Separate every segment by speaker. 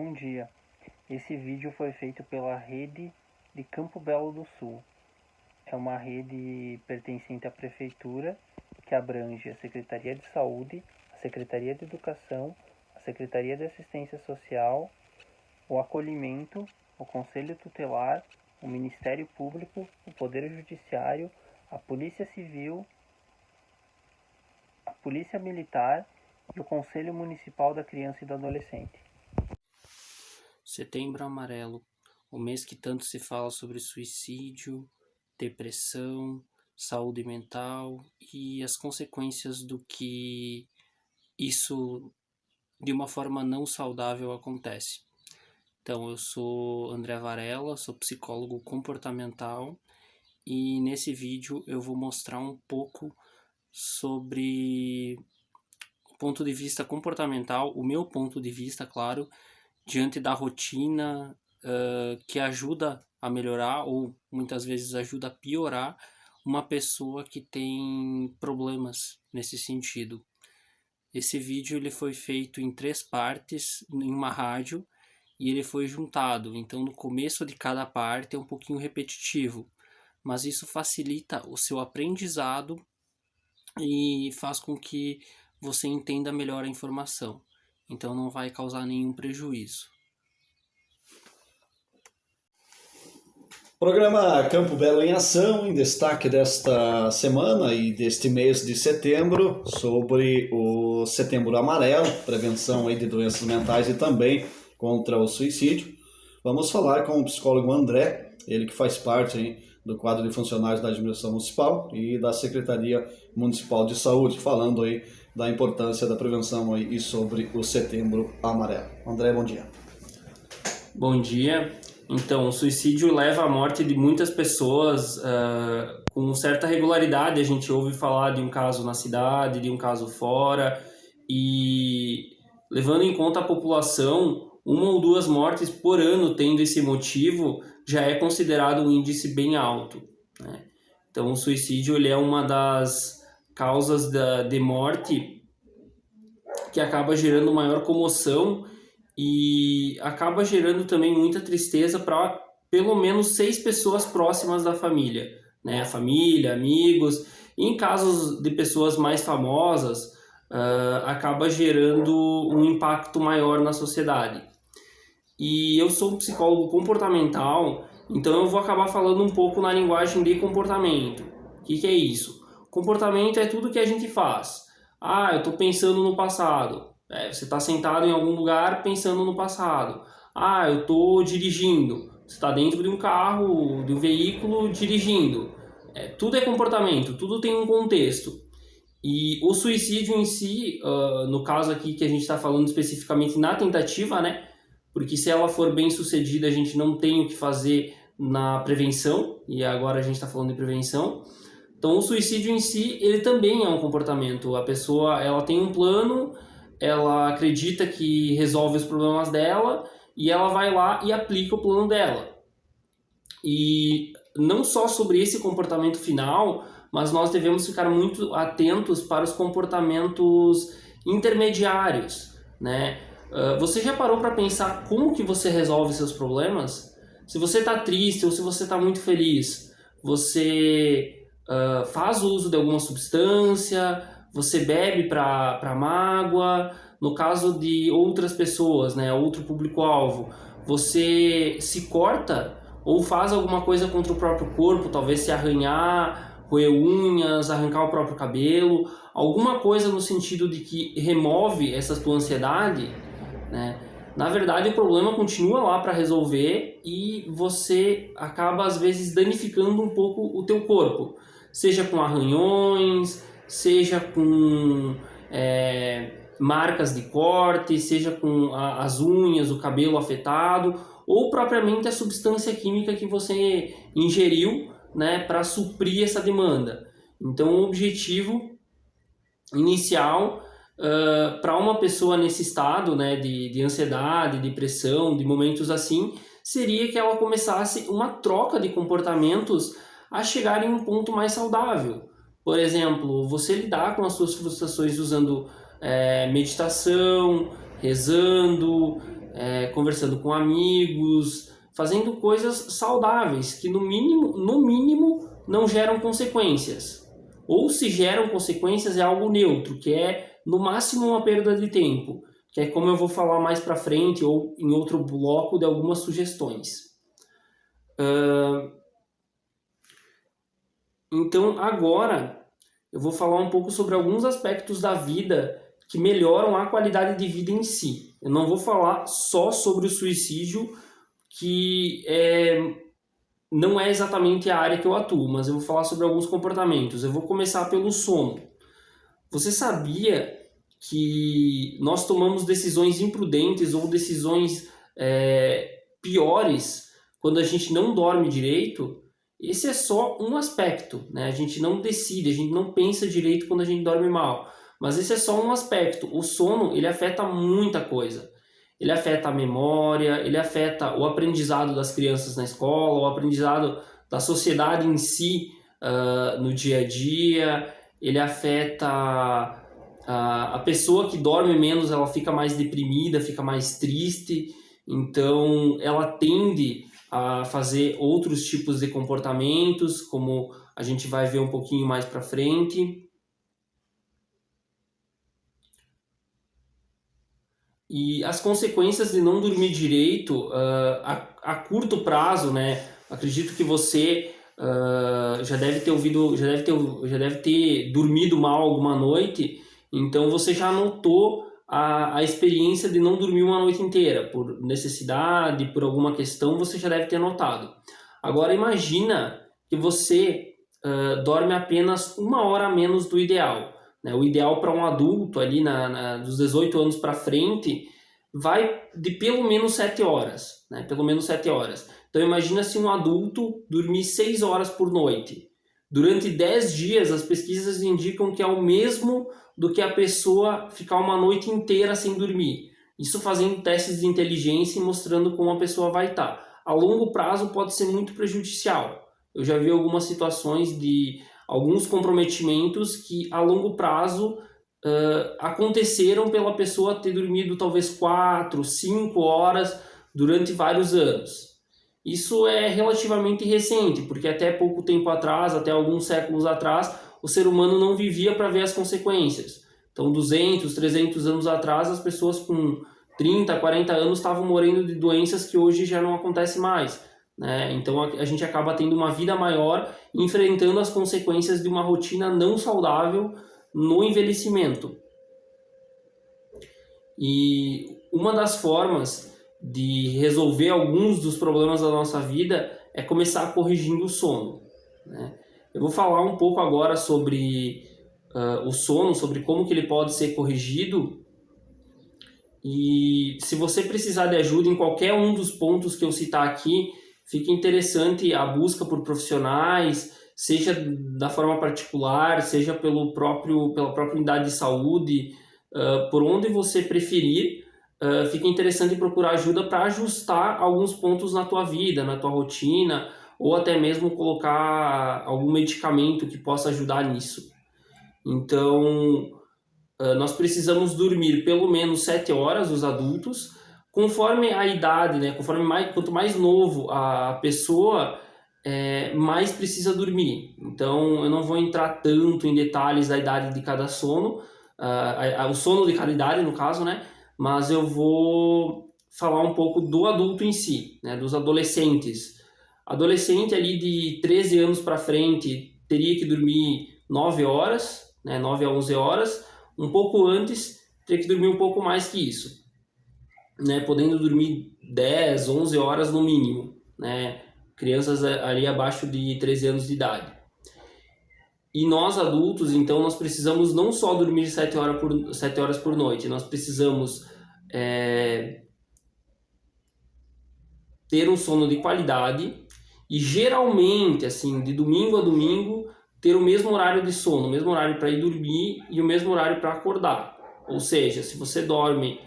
Speaker 1: Bom dia, esse vídeo foi feito pela rede de Campo Belo do Sul. É uma rede pertencente à Prefeitura que abrange a Secretaria de Saúde, a Secretaria de Educação, a Secretaria de Assistência Social, o Acolhimento, o Conselho Tutelar, o Ministério Público, o Poder Judiciário, a Polícia Civil, a Polícia Militar e o Conselho Municipal da Criança e do Adolescente.
Speaker 2: Setembro Amarelo, o mês que tanto se fala sobre suicídio, depressão, saúde mental e as consequências do que isso, de uma forma não saudável, acontece. Então, eu sou André Varela, sou psicólogo comportamental e nesse vídeo eu vou mostrar um pouco sobre o ponto de vista comportamental, o meu ponto de vista, claro, diante da rotina que ajuda a melhorar ou muitas vezes ajuda a piorar uma pessoa que tem problemas nesse sentido. Esse vídeo ele foi feito em 3 partes em uma rádio e ele foi juntado. Então no começo de cada parte é um pouquinho repetitivo, mas isso facilita o seu aprendizado e faz com que você entenda melhor a informação. Então não vai causar nenhum prejuízo.
Speaker 3: Programa Campo Belo em Ação, em destaque desta semana e deste mês de setembro, sobre o Setembro Amarelo, prevenção aí de doenças mentais e também contra o suicídio. Vamos falar com o psicólogo André, ele que faz parte aí do quadro de funcionários da administração municipal e da Secretaria Municipal de Saúde, falando aí da importância da prevenção aí e sobre o Setembro Amarelo. André, bom dia.
Speaker 2: Bom dia. Então, o suicídio leva à morte de muitas pessoas com certa regularidade. A gente ouve falar de um caso na cidade, de um caso fora, e levando em conta a população, 1 ou 2 mortes por ano tendo esse motivo já é considerado um índice bem alto, né? Então, o suicídio ele é uma das causas de morte que acaba gerando maior comoção e acaba gerando também muita tristeza para pelo menos 6 pessoas próximas da família, né? Família, amigos. E em casos de pessoas mais famosas, acaba gerando um impacto maior na sociedade. E eu sou um psicólogo comportamental, então eu vou acabar falando um pouco na linguagem de comportamento. O que é isso? Comportamento é tudo que a gente faz. Ah, eu estou pensando no passado. Você está sentado em algum lugar pensando no passado. Ah, eu estou dirigindo. Você está dentro de um carro, de um veículo, dirigindo. Tudo é comportamento, tudo tem um contexto. E o suicídio em si, no caso aqui que a gente está falando especificamente na tentativa, né? Porque se ela for bem sucedida, a gente não tem o que fazer na prevenção. E agora a gente está falando de prevenção. Então o suicídio em si, ele também é um comportamento. A pessoa, ela tem um plano, ela acredita que resolve os problemas dela e ela vai lá e aplica o plano dela. E não só sobre esse comportamento final, mas nós devemos ficar muito atentos para os comportamentos intermediários, né? Você já parou para pensar como que você resolve seus problemas? Se você está triste ou se você está muito feliz, você faz uso de alguma substância, você bebe para mágoa. No caso de outras pessoas, né, outro público-alvo, você se corta ou faz alguma coisa contra o próprio corpo, talvez se arranhar, roer unhas, arrancar o próprio cabelo, alguma coisa no sentido de que remove essa tua ansiedade, né? Na verdade, o problema continua lá para resolver e você acaba, às vezes, danificando um pouco o teu corpo, seja com arranhões, seja com marcas de corte, seja com as unhas, o cabelo afetado, ou propriamente a substância química que você ingeriu, né, para suprir essa demanda. Então, o objetivo inicial para uma pessoa nesse estado, né, de ansiedade, depressão, de momentos assim, seria que ela começasse uma troca de comportamentos a chegar em um ponto mais saudável. Por exemplo, você lidar com as suas frustrações usando meditação, rezando, conversando com amigos, fazendo coisas saudáveis que no mínimo não geram consequências. Ou se geram consequências é algo neutro, que é no máximo uma perda de tempo, que é como eu vou falar mais para frente ou em outro bloco de algumas sugestões. Então agora eu vou falar um pouco sobre alguns aspectos da vida que melhoram a qualidade de vida em si. Eu não vou falar só sobre o suicídio, que não é exatamente a área que eu atuo, mas eu vou falar sobre alguns comportamentos. Eu vou começar pelo sono. Você sabia que nós tomamos decisões imprudentes ou decisões piores quando a gente não dorme direito? Esse é só um aspecto, né? A gente não decide, a gente não pensa direito quando a gente dorme mal. Mas esse é só um aspecto. O sono, ele afeta muita coisa. Ele afeta a memória, ele afeta o aprendizado das crianças na escola, o aprendizado da sociedade em si no dia a dia. Ele afeta a pessoa que dorme menos, ela fica mais deprimida, fica mais triste. Então, ela tende a fazer outros tipos de comportamentos, como a gente vai ver um pouquinho mais para frente. E as consequências de não dormir direito a curto prazo, né? Acredito que você já deve ter dormido mal alguma noite, então você já notou a experiência de não dormir uma noite inteira, por necessidade, por alguma questão, você já deve ter notado. Agora imagina que você dorme apenas 1 hora a menos do ideal. O ideal para um adulto ali dos 18 anos para frente vai de pelo menos 7 horas, né? Pelo menos 7 horas. Então imagina se um adulto dormir 6 horas por noite. Durante 10 dias as pesquisas indicam que é o mesmo do que a pessoa ficar uma noite inteira sem dormir. Isso fazendo testes de inteligência e mostrando como a pessoa vai estar. A longo prazo pode ser muito prejudicial. Eu já vi algumas situações de alguns comprometimentos que a longo prazo aconteceram pela pessoa ter dormido talvez 4, 5 horas durante vários anos. Isso é relativamente recente, porque até pouco tempo atrás, até alguns séculos atrás, o ser humano não vivia para ver as consequências. Então 200, 300 anos atrás, as pessoas com 30, 40 anos estavam morrendo de doenças que hoje já não acontecem mais. Né? Então a gente acaba tendo uma vida maior, enfrentando as consequências de uma rotina não saudável no envelhecimento. E uma das formas de resolver alguns dos problemas da nossa vida é começar corrigindo o sono. Né? Eu vou falar um pouco agora sobre o sono, sobre como que ele pode ser corrigido. E se você precisar de ajuda em qualquer um dos pontos que eu citar aqui, fica interessante a busca por profissionais, seja da forma particular, seja pela própria unidade de saúde, por onde você preferir. Fica interessante procurar ajuda para ajustar alguns pontos na tua vida, na tua rotina, ou até mesmo colocar algum medicamento que possa ajudar nisso. Então, nós precisamos dormir pelo menos 7 horas, os adultos, conforme a idade, né? Quanto mais novo a pessoa, mais precisa dormir. Então, eu não vou entrar tanto em detalhes da idade de cada sono, o sono de cada idade, no caso, né? Mas eu vou falar um pouco do adulto em si, né? Dos adolescentes. Adolescente ali de 13 anos para frente teria que dormir 9 horas, né? 9 a 11 horas. Um pouco antes, teria que dormir um pouco mais que isso, né? Podendo dormir 10, 11 horas no mínimo, né? Crianças ali abaixo de 13 anos de idade. E nós adultos, então, nós precisamos não só dormir 7 horas por noite, nós precisamos ter um sono de qualidade e geralmente, assim, de domingo a domingo, ter o mesmo horário de sono, o mesmo horário para ir dormir e o mesmo horário para acordar. Ou seja, se você dorme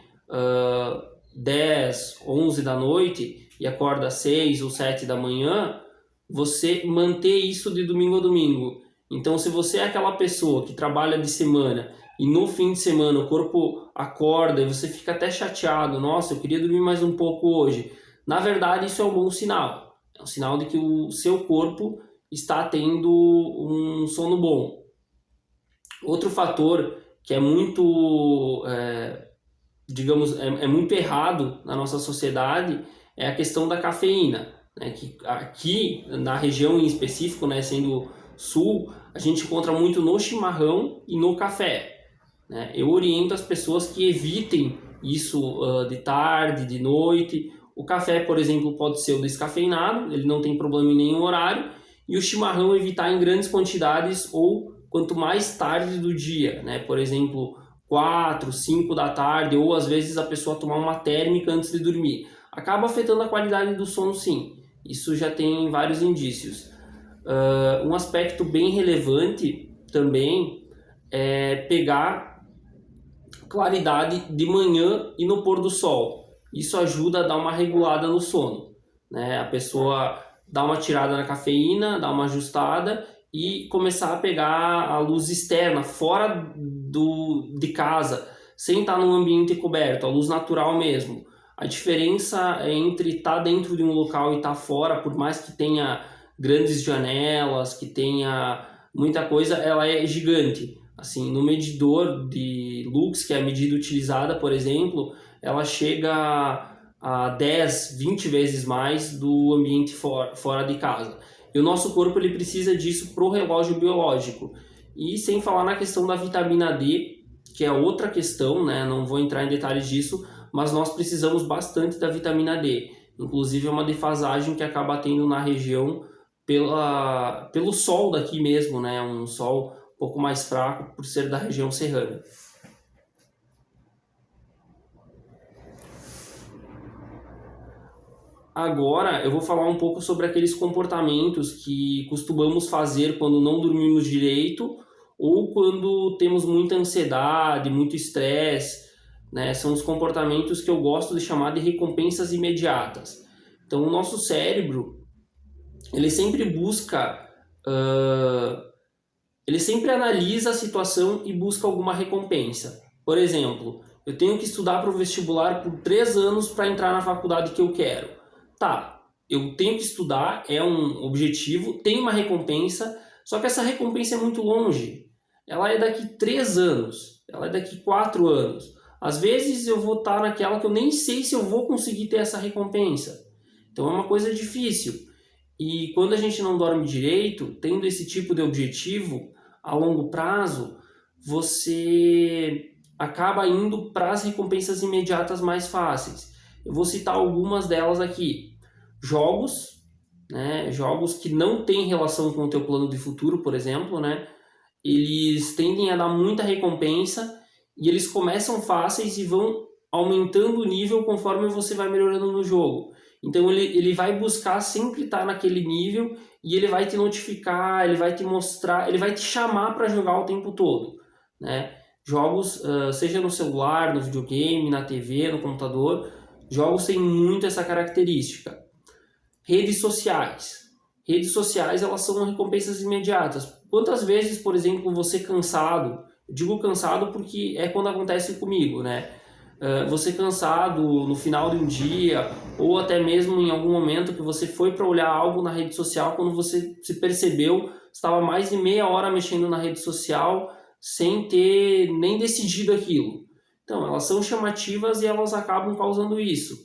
Speaker 2: 10, 11 da noite e acorda 6 ou 7 da manhã, você manter isso de domingo a domingo. Então, se você é aquela pessoa que trabalha de semana e no fim de semana o corpo acorda e você fica até chateado, nossa, eu queria dormir mais um pouco hoje. Na verdade, isso é um bom sinal. É um sinal de que o seu corpo está tendo um sono bom. Outro fator que é muito, digamos, é muito errado na nossa sociedade é a questão da cafeína, né? Que aqui na região em específico, né, sendo sul, a gente encontra muito no chimarrão e no café, né? Eu oriento as pessoas que evitem isso de tarde, de noite. O café, por exemplo, pode ser o descafeinado, ele não tem problema em nenhum horário, e o chimarrão evitar em grandes quantidades ou quanto mais tarde do dia, né? Por exemplo, 4, 5 da tarde, ou às vezes a pessoa tomar uma térmica antes de dormir. Acaba afetando a qualidade do sono, sim. Isso já tem vários indícios. Um aspecto bem relevante também é pegar claridade de manhã e no pôr do sol. Isso ajuda a dar uma regulada no sono, né? A pessoa dá uma tirada na cafeína, dá uma ajustada e começar a pegar a luz externa, fora de casa, sem estar num ambiente coberto, a luz natural mesmo. A diferença entre estar dentro de um local e estar fora, por mais que tenha grandes janelas, que tenha muita coisa, ela é gigante. Assim, no medidor de lux, que é a medida utilizada, por exemplo, ela chega a 10, 20 vezes mais do ambiente fora de casa. E o nosso corpo ele precisa disso para o relógio biológico. E sem falar na questão da vitamina D, que é outra questão, né? Não vou entrar em detalhes disso, mas nós precisamos bastante da vitamina D. Inclusive é uma defasagem que acaba tendo na região pelo sol daqui mesmo, né? Um sol um pouco mais fraco por ser da região serrana. Agora eu vou falar um pouco sobre aqueles comportamentos que costumamos fazer quando não dormimos direito ou quando temos muita ansiedade, muito estresse, né? São os comportamentos que eu gosto de chamar de recompensas imediatas. Então o nosso cérebro, ele sempre busca, ele sempre analisa a situação e busca alguma recompensa. Por exemplo, eu tenho que estudar para o vestibular por 3 anos para entrar na faculdade que eu quero. Tá, eu tenho que estudar, é um objetivo, tem uma recompensa, só que essa recompensa é muito longe. Ela é daqui 3 anos, ela é daqui 4 anos. Às vezes eu vou estar naquela que eu nem sei se eu vou conseguir ter essa recompensa. Então é uma coisa difícil. E quando a gente não dorme direito, tendo esse tipo de objetivo a longo prazo, você acaba indo para as recompensas imediatas mais fáceis. Eu vou citar algumas delas aqui. Jogos, né? Jogos que não têm relação com o teu plano de futuro, por exemplo, né? Eles tendem a dar muita recompensa e eles começam fáceis e vão aumentando o nível conforme você vai melhorando no jogo. Então ele vai buscar sempre estar naquele nível e ele vai te notificar, ele vai te mostrar, ele vai te chamar para jogar o tempo todo, né? Jogos, seja no celular, no videogame, na TV, no computador, jogos têm muito essa característica. Redes sociais. Redes sociais, elas são recompensas imediatas. Quantas vezes, por exemplo, você cansado, eu digo cansado porque é quando acontece comigo, né? Você cansado no final de um dia, ou até mesmo em algum momento que você foi para olhar algo na rede social, quando você se percebeu, estava mais de meia hora mexendo na rede social sem ter nem decidido aquilo. Então, elas são chamativas e elas acabam causando isso.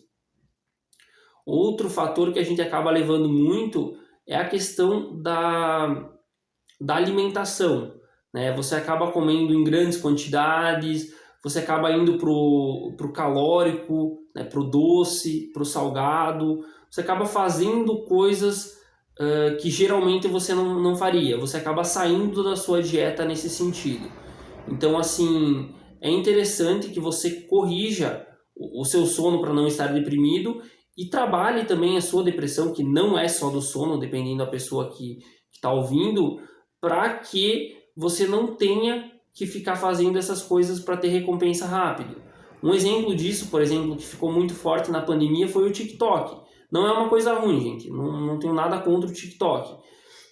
Speaker 2: Outro fator que a gente acaba levando muito é a questão da alimentação, né? Você acaba comendo em grandes quantidades, você acaba indo pro calórico, né? Pro doce, pro salgado, você acaba fazendo coisas que geralmente você não faria, você acaba saindo da sua dieta nesse sentido. Então, assim, é interessante que você corrija o seu sono para não estar deprimido e trabalhe também a sua depressão, que não é só do sono, dependendo da pessoa que está ouvindo, para que você não tenha que ficar fazendo essas coisas para ter recompensa rápido. Um exemplo disso, por exemplo, que ficou muito forte na pandemia foi o TikTok. Não é uma coisa ruim, gente, não tenho nada contra o TikTok.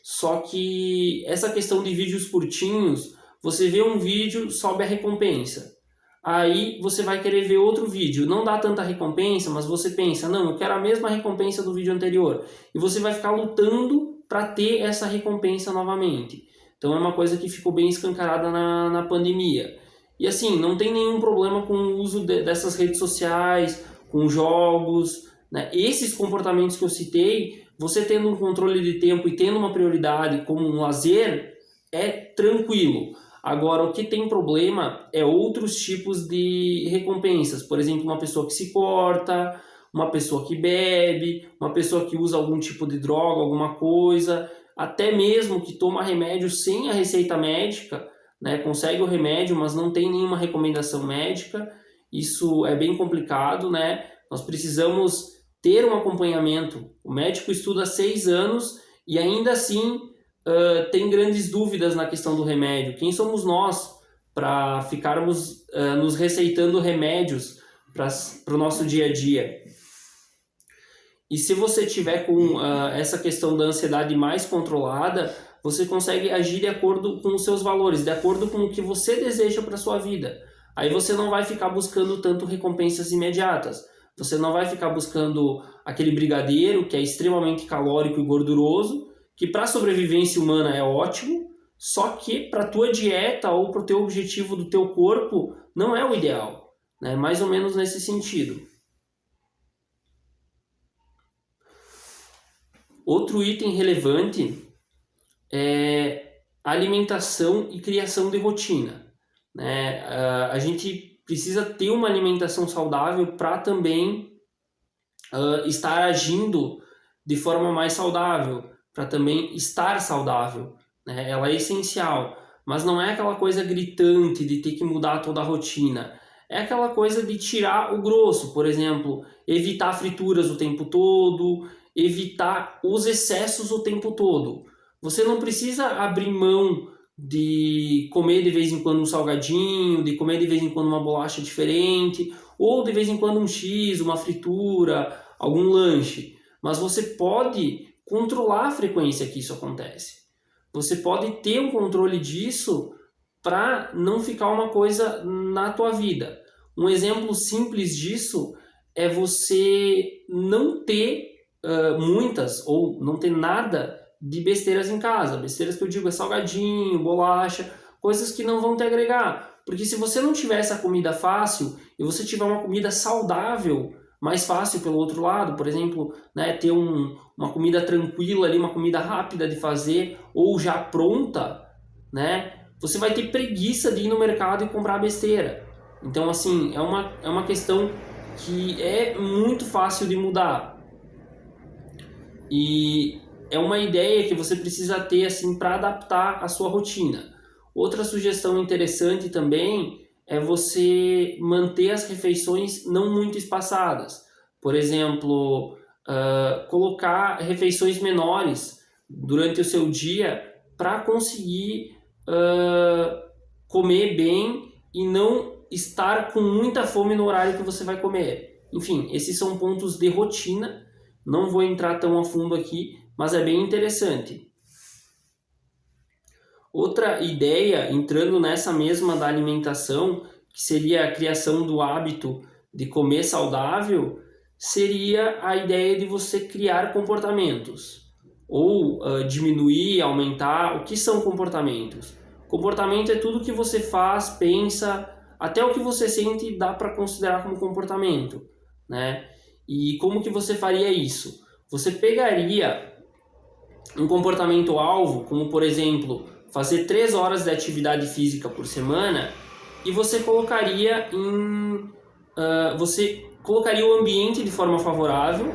Speaker 2: Só que essa questão de vídeos curtinhos você vê um vídeo, sobe a recompensa. Aí você vai querer ver outro vídeo, não dá tanta recompensa, mas você pensa, não, eu quero a mesma recompensa do vídeo anterior. E você vai ficar lutando para ter essa recompensa novamente. Então é uma coisa que ficou bem escancarada na pandemia. E assim, não tem nenhum problema com o uso dessas redes sociais, com jogos, né? Esses comportamentos que eu citei, você tendo um controle de tempo e tendo uma prioridade como um lazer, é tranquilo. Agora, o que tem problema é outros tipos de recompensas. Por exemplo, uma pessoa que se corta, uma pessoa que bebe, uma pessoa que usa algum tipo de droga, alguma coisa, até mesmo que toma remédio sem a receita médica, né? Consegue o remédio, mas não tem nenhuma recomendação médica. Isso é bem complicado, né? Nós precisamos ter um acompanhamento. O médico estuda 6 anos e ainda assim tem grandes dúvidas na questão do remédio. Quem somos nós para ficarmos nos receitando remédios para o nosso dia a dia? E se você tiver com essa questão da ansiedade mais controlada, você consegue agir de acordo com os seus valores, de acordo com o que você deseja para a sua vida. Aí você não vai ficar buscando tanto recompensas imediatas. Você não vai ficar buscando aquele brigadeiro que é extremamente calórico e gorduroso, que para a sobrevivência humana é ótimo, só que para a tua dieta ou para o teu objetivo do teu corpo não é o ideal, né? Mais ou menos nesse sentido. Outro item relevante é alimentação e criação de rotina, né? A gente precisa ter uma alimentação saudável para também estar agindo de forma mais saudável, para também estar saudável, né? Ela é essencial, mas não é aquela coisa gritante de ter que mudar toda a rotina. É aquela coisa de tirar o grosso, por exemplo, evitar frituras o tempo todo, evitar os excessos o tempo todo. Você não precisa abrir mão de comer de vez em quando um salgadinho, de comer de vez em quando uma bolacha diferente, ou de vez em quando um X, uma fritura, algum lanche. Mas você pode controlar a frequência que isso acontece. Você pode ter um controle disso para não ficar uma coisa na tua vida. Um exemplo simples disso é você não ter muitas ou não ter nada de besteiras em casa. Besteiras que eu digo é salgadinho, bolacha, coisas que não vão te agregar. Porque se você não tiver essa comida fácil e você tiver uma comida saudável, mais fácil pelo outro lado, por exemplo, né, ter uma comida tranquila ali, uma comida rápida de fazer ou já pronta, né, você vai ter preguiça de ir no mercado e comprar besteira. Então, assim, é uma questão que é muito fácil de mudar. E é uma ideia que você precisa ter assim para adaptar a sua rotina. Outra sugestão interessante também é você manter as refeições não muito espaçadas. Por exemplo, colocar refeições menores durante o seu dia para conseguir comer bem e não estar com muita fome no horário que você vai comer. Enfim, esses são pontos de rotina. Não vou entrar tão a fundo aqui, mas é bem interessante. Outra ideia, entrando nessa mesma da alimentação, que seria a criação do hábito de comer saudável, seria a ideia de você criar comportamentos. Ou diminuir, aumentar. O que são comportamentos? Comportamento é tudo que você faz, pensa, até o que você sente dá para considerar como comportamento, né? E como que você faria isso? Você pegaria um comportamento-alvo, como por exemplo, fazer 3 horas de atividade física por semana, e você colocaria o ambiente de forma favorável,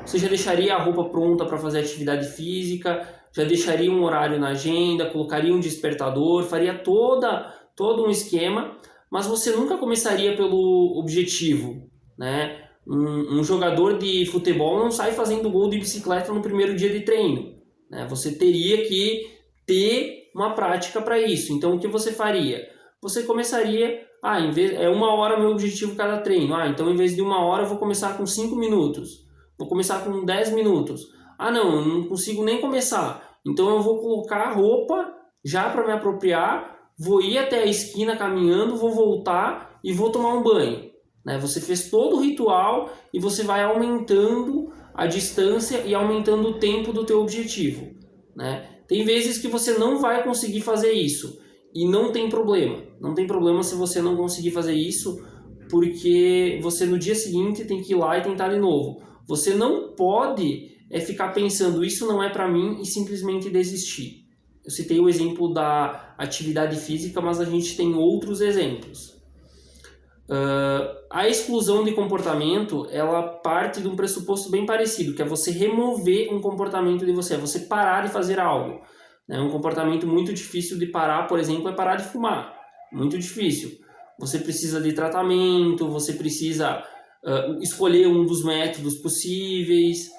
Speaker 2: você já deixaria a roupa pronta para fazer atividade física, já deixaria um horário na agenda, colocaria um despertador, faria todo um esquema, mas você nunca começaria pelo objetivo, né? Um jogador de futebol não sai fazendo gol de bicicleta no primeiro dia de treino, né? Você teria que ter uma prática para isso. Então, o que você faria? Você começaria, é 1 hora meu objetivo cada treino. Então, em vez de 1 hora, eu vou começar com 5 minutos. Vou começar com 10 minutos. Eu não consigo nem começar. Então, eu vou colocar a roupa já para me apropriar, vou ir até a esquina caminhando, vou voltar e vou tomar um banho. Né? Você fez todo o ritual e você vai aumentando a distância e aumentando o tempo do teu objetivo. Né? Tem vezes que você não vai conseguir fazer isso e não tem problema. Não tem problema se você não conseguir fazer isso, porque você no dia seguinte tem que ir lá e tentar de novo. Você não pode ficar pensando, isso não é para mim, e simplesmente desistir. Eu citei o exemplo da atividade física, mas a gente tem outros exemplos. A exclusão de comportamento, ela parte de um pressuposto bem parecido, que é você remover um comportamento de você, é você parar de fazer algo. Um comportamento muito difícil de parar, por exemplo, é parar de fumar. Muito difícil. Você precisa de tratamento, você precisa escolher um dos métodos possíveis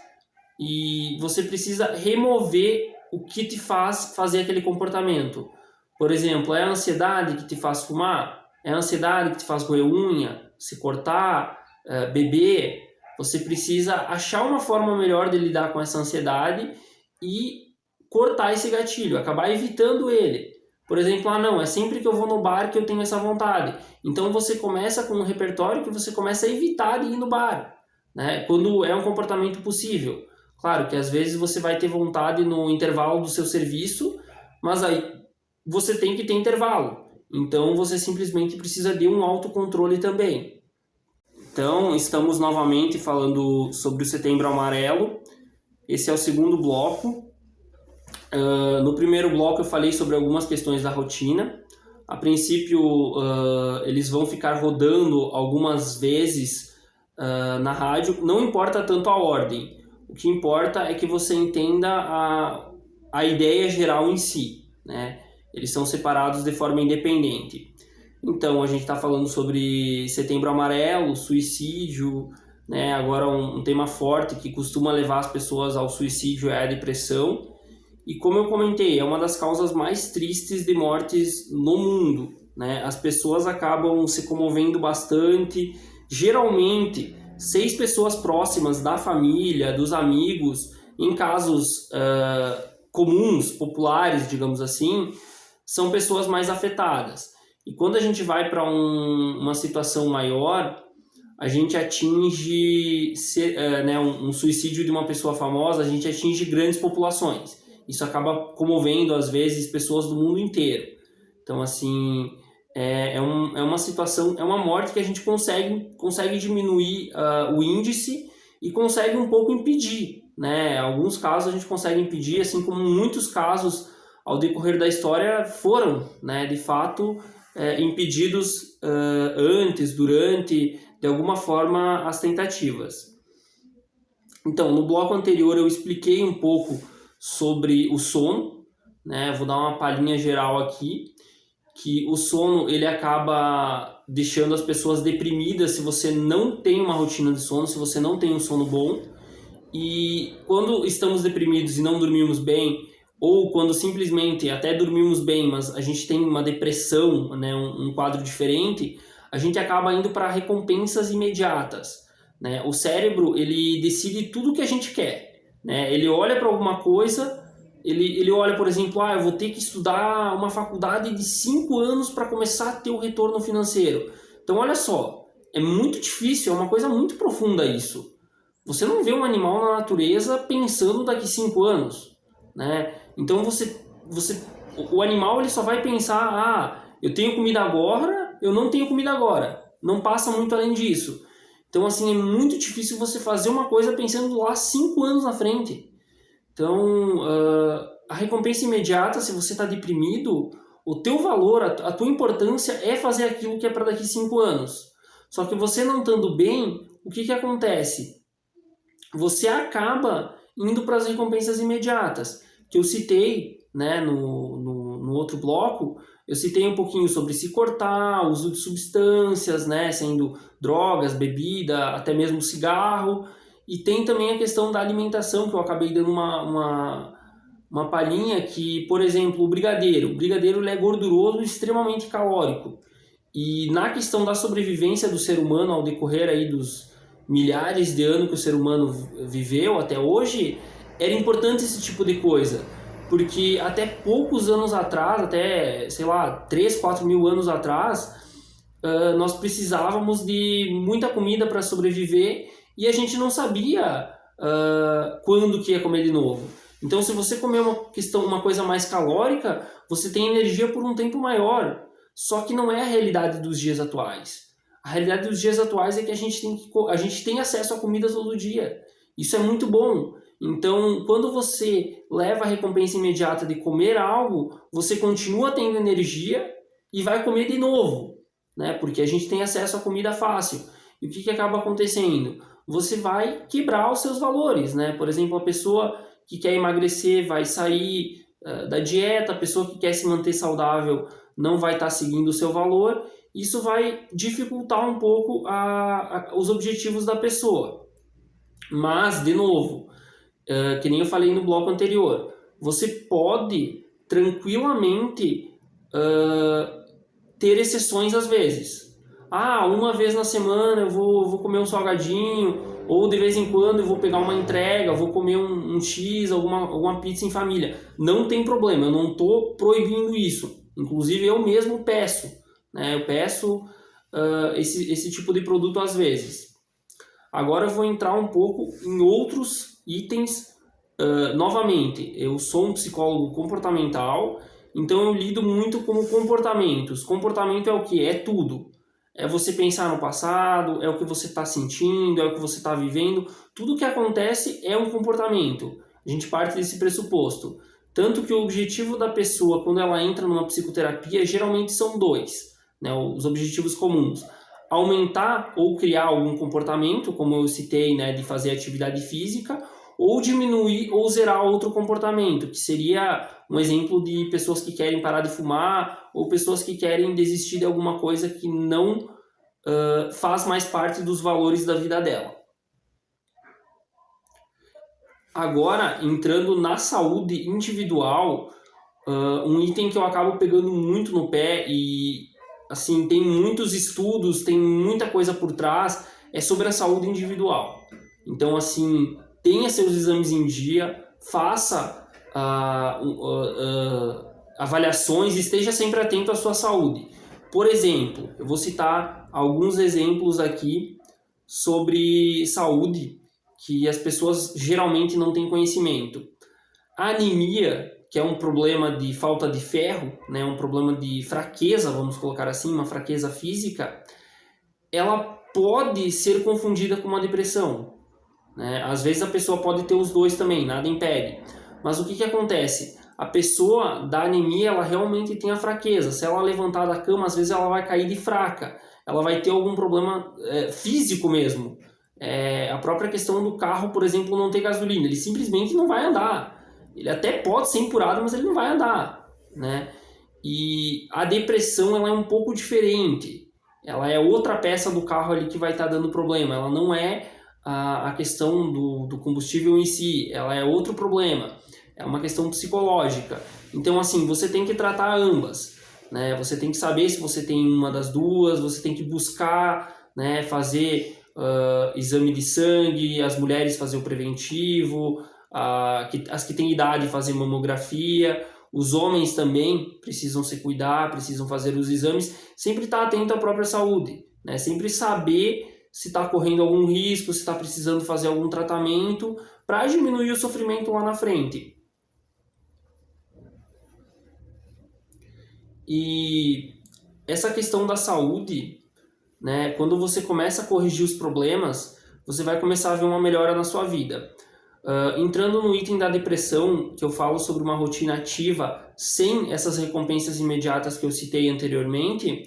Speaker 2: e você precisa remover o que te faz fazer aquele comportamento. Por exemplo, é a ansiedade que te faz fumar? É a ansiedade que te faz roer unha, se cortar, beber? Você precisa achar uma forma melhor de lidar com essa ansiedade e cortar esse gatilho, acabar evitando ele. Por exemplo, não, é sempre que eu vou no bar que eu tenho essa vontade. Então você começa com um repertório que você começa a evitar de ir no bar, né? Quando é um comportamento possível. Claro que às vezes você vai ter vontade no intervalo do seu serviço, mas aí você tem que ter intervalo. Então você simplesmente precisa de um autocontrole também. Então estamos novamente falando sobre o Setembro Amarelo. Esse é o segundo bloco. No primeiro bloco eu falei sobre algumas questões da rotina. A princípio eles vão ficar rodando algumas vezes na rádio. Não importa tanto a ordem. O que importa é que você entenda a ideia geral em si, né? Eles são separados de forma independente. Então, a gente está falando sobre Setembro Amarelo, suicídio, né? Agora um tema forte que costuma levar as pessoas ao suicídio é a depressão. E como eu comentei, é uma das causas mais tristes de mortes no mundo, né? As pessoas acabam se comovendo bastante. Geralmente, 6 pessoas próximas da família, dos amigos, em casos comuns, populares, digamos assim, são pessoas mais afetadas. E quando a gente vai para uma situação maior, a gente atinge um suicídio de uma pessoa famosa, a gente atinge grandes populações. Isso acaba comovendo, às vezes, pessoas do mundo inteiro. Então, assim, é uma situação, é uma morte que a gente consegue diminuir o índice e consegue um pouco impedir, né? Alguns casos a gente consegue impedir, assim como muitos casos ao decorrer da história foram, né, de fato, impedidos antes, durante, de alguma forma, as tentativas. Então, no bloco anterior eu expliquei um pouco sobre o sono, né? Vou dar uma palhinha geral aqui, que o sono ele acaba deixando as pessoas deprimidas se você não tem uma rotina de sono, se você não tem um sono bom. E quando estamos deprimidos e não dormimos bem, ou quando simplesmente até dormimos bem, mas a gente tem uma depressão, né, um quadro diferente, a gente acaba indo para recompensas imediatas, né? O cérebro ele decide tudo o que a gente quer, né? Ele olha para alguma coisa, ele olha, por exemplo, eu vou ter que estudar uma faculdade de 5 anos para começar a ter o retorno financeiro. Então, olha só, é muito difícil, é uma coisa muito profunda isso. Você não vê um animal na natureza pensando daqui 5 anos, né? Então, o animal ele só vai pensar, eu tenho comida agora, eu não tenho comida agora. Não passa muito além disso. Então, assim, é muito difícil você fazer uma coisa pensando lá 5 anos na frente. Então, a recompensa imediata, se você está deprimido, o teu valor, a tua importância é fazer aquilo que é para daqui 5 anos. Só que você não estando bem, o que acontece? Você acaba indo para as recompensas imediatas, que eu citei, né, no outro bloco. Eu citei um pouquinho sobre se cortar, uso de substâncias, né, sendo drogas, bebida, até mesmo cigarro. E tem também a questão da alimentação, que eu acabei dando uma palhinha, que, por exemplo, o brigadeiro. O brigadeiro ele é gorduroso e extremamente calórico. E na questão da sobrevivência do ser humano ao decorrer aí dos milhares de anos que o ser humano viveu até hoje, era importante esse tipo de coisa. porque até poucos anos atrás, até, sei lá, 3, 4 mil anos atrás, nós precisávamos de muita comida para sobreviver e a gente não sabia quando que ia comer de novo. Então, se você comer uma coisa mais calórica, você tem energia por um tempo maior. Só que não é a realidade dos dias atuais. A realidade dos dias atuais é que a gente tem acesso a comida todo dia. Isso é muito bom. Então, quando você leva a recompensa imediata de comer algo, você continua tendo energia e vai comer de novo, né? Porque a gente tem acesso à comida fácil. E o que acaba acontecendo? Você vai quebrar os seus valores, né? Por exemplo, a pessoa que quer emagrecer vai sair da dieta, a pessoa que quer se manter saudável não vai estar seguindo o seu valor. Isso vai dificultar um pouco os objetivos da pessoa. Mas, de novo, que nem eu falei no bloco anterior, você pode tranquilamente ter exceções às vezes. Uma vez na semana eu vou comer um salgadinho, ou de vez em quando eu vou pegar uma entrega, eu vou comer um X, alguma pizza em família. Não tem problema, eu não estou proibindo isso. Inclusive eu mesmo peço, né? Eu peço esse tipo de produto às vezes. Agora eu vou entrar um pouco em outros itens. Novamente, eu sou um psicólogo comportamental, então eu lido muito com comportamentos. Comportamento é o que? É tudo. É você pensar no passado, é o que você está sentindo, é o que você está vivendo. Tudo que acontece é um comportamento. A gente parte desse pressuposto. Tanto que o objetivo da pessoa, quando ela entra numa psicoterapia, geralmente são dois, né? Os objetivos comuns. Aumentar ou criar algum comportamento, como eu citei, né, de fazer atividade física, ou diminuir ou zerar outro comportamento, que seria um exemplo de pessoas que querem parar de fumar ou pessoas que querem desistir de alguma coisa que não faz mais parte dos valores da vida dela. Agora, entrando na saúde individual, um item que eu acabo pegando muito no pé e assim, tem muitos estudos, tem muita coisa por trás, é sobre a saúde individual. Então, assim, tenha seus exames em dia, faça avaliações e esteja sempre atento à sua saúde. Por exemplo, eu vou citar alguns exemplos aqui sobre saúde que as pessoas geralmente não têm conhecimento. A anemia, que é um problema de falta de ferro, né, um problema de fraqueza, vamos colocar assim, uma fraqueza física, ela pode ser confundida com uma depressão, né? Às vezes a pessoa pode ter os dois também, nada impede. Mas o que acontece? A pessoa da anemia, ela realmente tem a fraqueza. Se ela levantar da cama, às vezes ela vai cair de fraca. Ela vai ter algum problema físico mesmo. A própria questão do carro, por exemplo, não ter gasolina. Ele simplesmente não vai andar. Ele até pode ser empurrado, mas ele não vai andar, né? E a depressão, ela é um pouco diferente. Ela é outra peça do carro ali que vai estar dando problema. Ela não é a questão do combustível em si. Ela é outro problema. É uma questão psicológica. Então, assim, você tem que tratar ambas, né? Você tem que saber se você tem uma das duas. Você tem que buscar, né, fazer exame de sangue. As mulheres fazer o preventivo. As que têm idade fazer mamografia, os homens também precisam se cuidar, precisam fazer os exames, sempre estar atento à própria saúde, né? Sempre saber se está correndo algum risco, se está precisando fazer algum tratamento para diminuir o sofrimento lá na frente. E essa questão da saúde, né, quando você começa a corrigir os problemas, você vai começar a ver uma melhora na sua vida. Entrando no item da depressão, que eu falo sobre uma rotina ativa sem essas recompensas imediatas que eu citei anteriormente,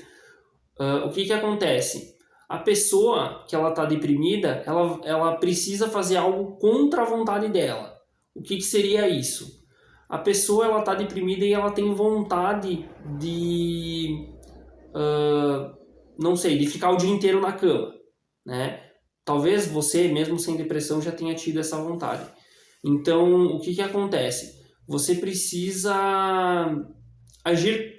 Speaker 2: o que acontece? A pessoa que ela está deprimida, ela precisa fazer algo contra a vontade dela. O que seria isso? A pessoa ela está deprimida e ela tem vontade de, não sei, de ficar o dia inteiro na cama, né? Talvez você, mesmo sem depressão, já tenha tido essa vontade. Então, o que acontece? Você precisa agir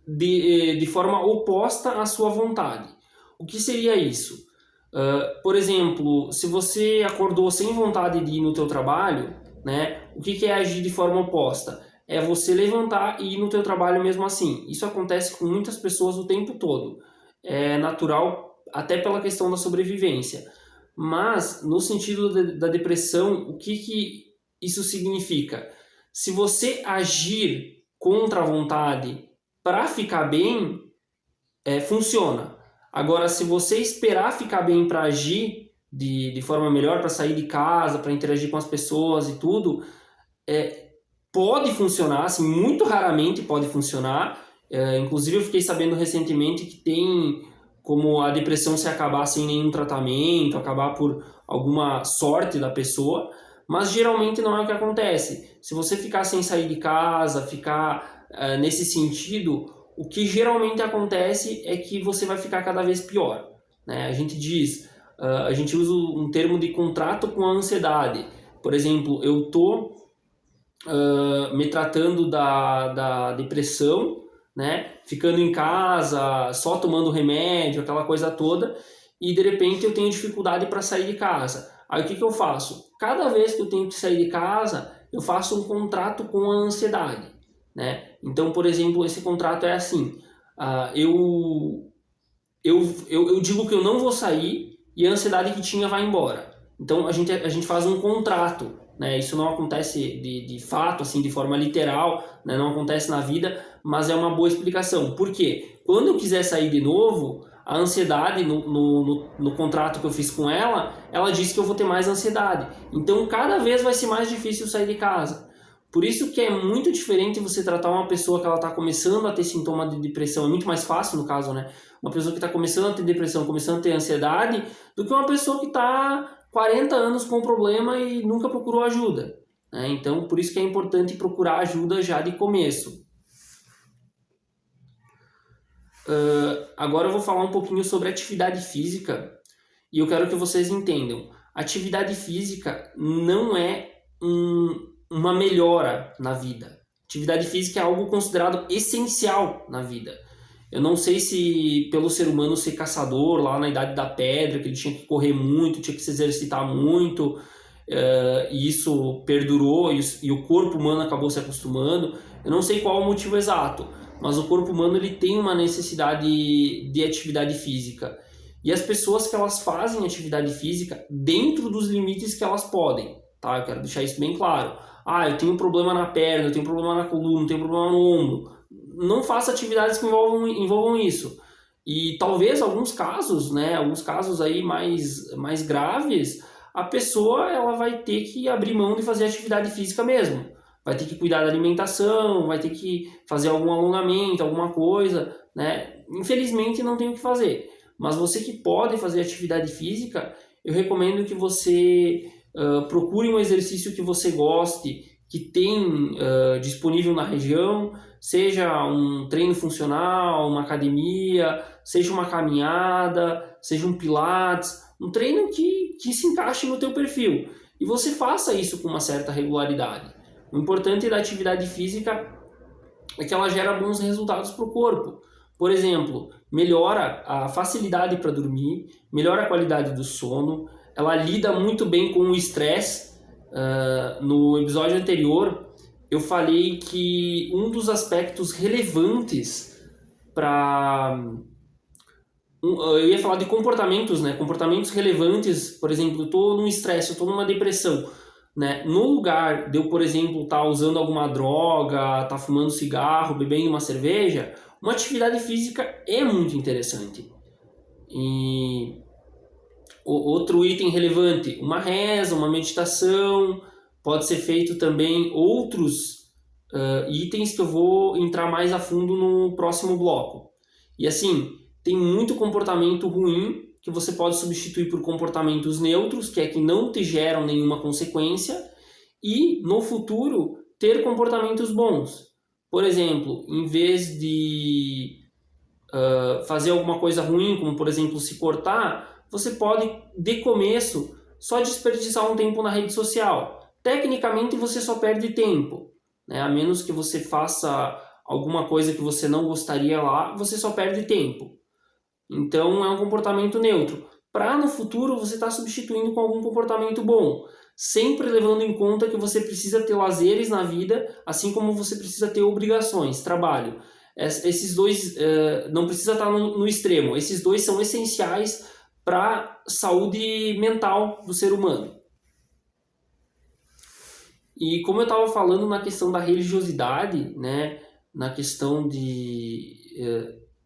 Speaker 2: de forma oposta à sua vontade. O que seria isso? Por exemplo, se você acordou sem vontade de ir no teu trabalho, né, o que é agir de forma oposta? é você levantar e ir no teu trabalho mesmo assim. Isso acontece com muitas pessoas o tempo todo. É natural até pela questão da sobrevivência. Mas, no sentido da depressão, o que isso significa? Se você agir contra a vontade para ficar bem, funciona. Agora, se você esperar ficar bem para agir de forma melhor, para sair de casa, para interagir com as pessoas e tudo, pode funcionar, assim, muito raramente pode funcionar. Inclusive, eu fiquei sabendo recentemente que tem como a depressão se acabar sem nenhum tratamento, acabar por alguma sorte da pessoa, mas geralmente não é o que acontece. Se você ficar sem sair de casa, ficar nesse sentido, o que geralmente acontece é que você vai ficar cada vez pior, né? A gente diz, a gente usa um termo de contrato com a ansiedade. Por exemplo, eu estou me tratando da depressão, né? Ficando em casa, só tomando remédio, aquela coisa toda, e de repente eu tenho dificuldade para sair de casa. Aí o que eu faço? Cada vez que eu tenho que sair de casa, eu faço um contrato com a ansiedade, né? Então, por exemplo, esse contrato é assim: eu digo que eu não vou sair e a ansiedade que tinha vai embora. Então a gente faz um contrato, né? Isso não acontece de fato, assim, de forma literal, né? Não acontece na vida, mas é uma boa explicação. Por quê? Quando eu quiser sair de novo, a ansiedade no contrato que eu fiz com ela, ela disse que eu vou ter mais ansiedade. Então cada vez vai ser mais difícil sair de casa. Por isso que é muito diferente você tratar uma pessoa que ela está começando a ter sintoma de depressão, é muito mais fácil no caso, né? Uma pessoa que está começando a ter depressão, começando a ter ansiedade, do que uma pessoa que está 40 anos com um problema e nunca procurou ajuda, né? Então, por isso que é importante procurar ajuda já de começo. Agora eu vou falar um pouquinho sobre atividade física e eu quero que vocês entendam. Atividade física não é uma melhora na vida. Atividade física é algo considerado essencial na vida. Eu não sei se pelo ser humano ser caçador lá na Idade da Pedra, que ele tinha que correr muito, tinha que se exercitar muito, e isso perdurou e o corpo humano acabou se acostumando. Eu não sei qual é o motivo exato, mas o corpo humano ele tem uma necessidade de atividade física. E as pessoas que elas fazem atividade física dentro dos limites que elas podem, tá? Eu quero deixar isso bem claro. Eu tenho um problema na perna, eu tenho um problema na coluna, eu tenho um problema no ombro. Não faça atividades que envolvam isso. E talvez alguns casos, né, alguns casos aí mais graves, a pessoa ela vai ter que abrir mão de fazer atividade física mesmo. Vai ter que cuidar da alimentação, vai ter que fazer algum alongamento, alguma coisa, né? Infelizmente não tem o que fazer. Mas você que pode fazer atividade física, eu recomendo que você procure um exercício que você goste, que tem disponível na região, seja um treino funcional, uma academia, seja uma caminhada, seja um pilates, um treino que se encaixe no teu perfil. E você faça isso com uma certa regularidade. O importante da atividade física é que ela gera bons resultados para o corpo. Por exemplo, melhora a facilidade para dormir, melhora a qualidade do sono, ela lida muito bem com o estresse. No episódio anterior, eu falei que um dos aspectos relevantes para... eu ia falar de comportamentos, né? Comportamentos relevantes, por exemplo, eu estou num estresse, eu estou numa depressão, né? No lugar de eu, por exemplo, estar usando alguma droga, estar fumando cigarro, bebendo uma cerveja, uma atividade física é muito interessante. E outro item relevante, uma reza, uma meditação, pode ser feito também outros itens que eu vou entrar mais a fundo no próximo bloco. E assim, tem muito comportamento ruim que você pode substituir por comportamentos neutros, que é que não te geram nenhuma consequência, e no futuro ter comportamentos bons. Por exemplo, em vez de fazer alguma coisa ruim, como por exemplo se cortar, você pode, de começo, só desperdiçar um tempo na rede social. Tecnicamente você só perde tempo, né? A menos que você faça alguma coisa que você não gostaria lá, você só perde tempo. Então é um comportamento neutro. Para no futuro você estar substituindo com algum comportamento bom. sempre levando em conta que você precisa ter lazeres na vida, assim como você precisa ter obrigações, trabalho. Esses dois não precisa estar no extremo, esses dois são essenciais para a saúde mental do ser humano. E como eu estava falando na questão da religiosidade, né, na questão de